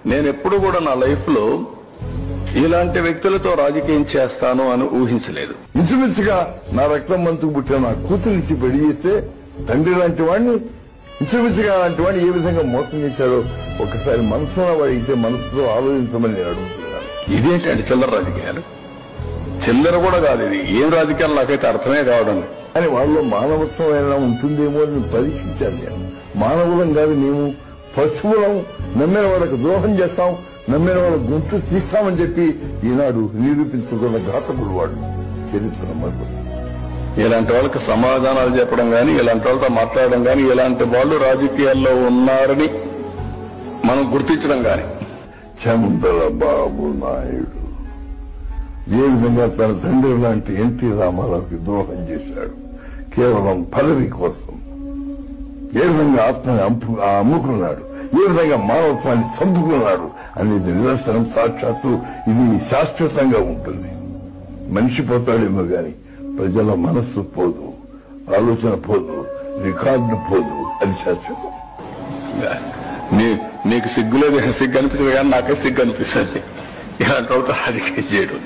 నేను ఎప్పుడు కూడా నా లైఫ్ లో ఇలాంటి వ్యక్తులతో రాజకీయం చేస్తాను అని ఊహించలేదు. ఇంచుమించుగా నా రక్తం మంతుకు పుట్టిన నా కూతురిచ్చి పెళ్లి చేస్తే తండ్రి లాంటి వాడిని ఇంచుమించుగా లాంటి వాడిని ఏ విధంగా మోసం చేశాడో ఒకసారి మనసులో వాడితే మనసుతో ఆలోచించమని నేను అడుగుతున్నాను. ఇదేంటండి చిల్లర రాజకీయాలు? చిల్లర కూడా కాదు ఇది. ఏం రాజకీయాలు నాకైతే అర్థమే కావడం. కానీ వాళ్ళలో మానవత్వం ఏమైనా ఉంటుందేమో అని పరీక్షించాను నేను. మానవులం కాదు, మేము పశువులం. నమ్మిన వాళ్ళకు ద్రోహం చేస్తాం, నమ్మిన వాళ్ళ గొంతు తీస్తామని చెప్పి ఈనాడు నిరూపించుకున్న ఘాతకుడు వాడు. చరిత్ర మరొకటి. ఇలాంటి వాళ్ళకి సమాధానాలు చెప్పడం గాని, ఇలాంటి వాళ్ళతో మాట్లాడడం గాని, ఇలాంటి వాళ్ళు రాజకీయాల్లో ఉన్నారని మనం గుర్తించడం గాని. చంద్రబాబు నాయుడు ఏ విధంగా తన తండ్రి లాంటి ఎన్టీ రామారావుకి ద్రోహం చేశాడు కేవలం పదవి కోసం, ఏ విధంగా ఆత్మని అమ్ముకున్నాడు, ఏ విధంగా మానవత్వాన్ని చంపుకున్నాడు అనేది నిదర్శనం. సాక్షాత్తు ఇది శాశ్వతంగా ఉంటుంది. మనిషి పోతాడేమో గాని ప్రజల మనస్సు పోదు, ఆలోచన పోదు, రికార్డు పోదు. అది శాశ్వతం. నీకు సిగ్గులేదు, సిగ్గు అనిపిస్తుంది కానీ నాకే సిగ్గు అనిపిస్తుంది ఇలాంటి వాళ్ళతో రాజకీయం చేయడం.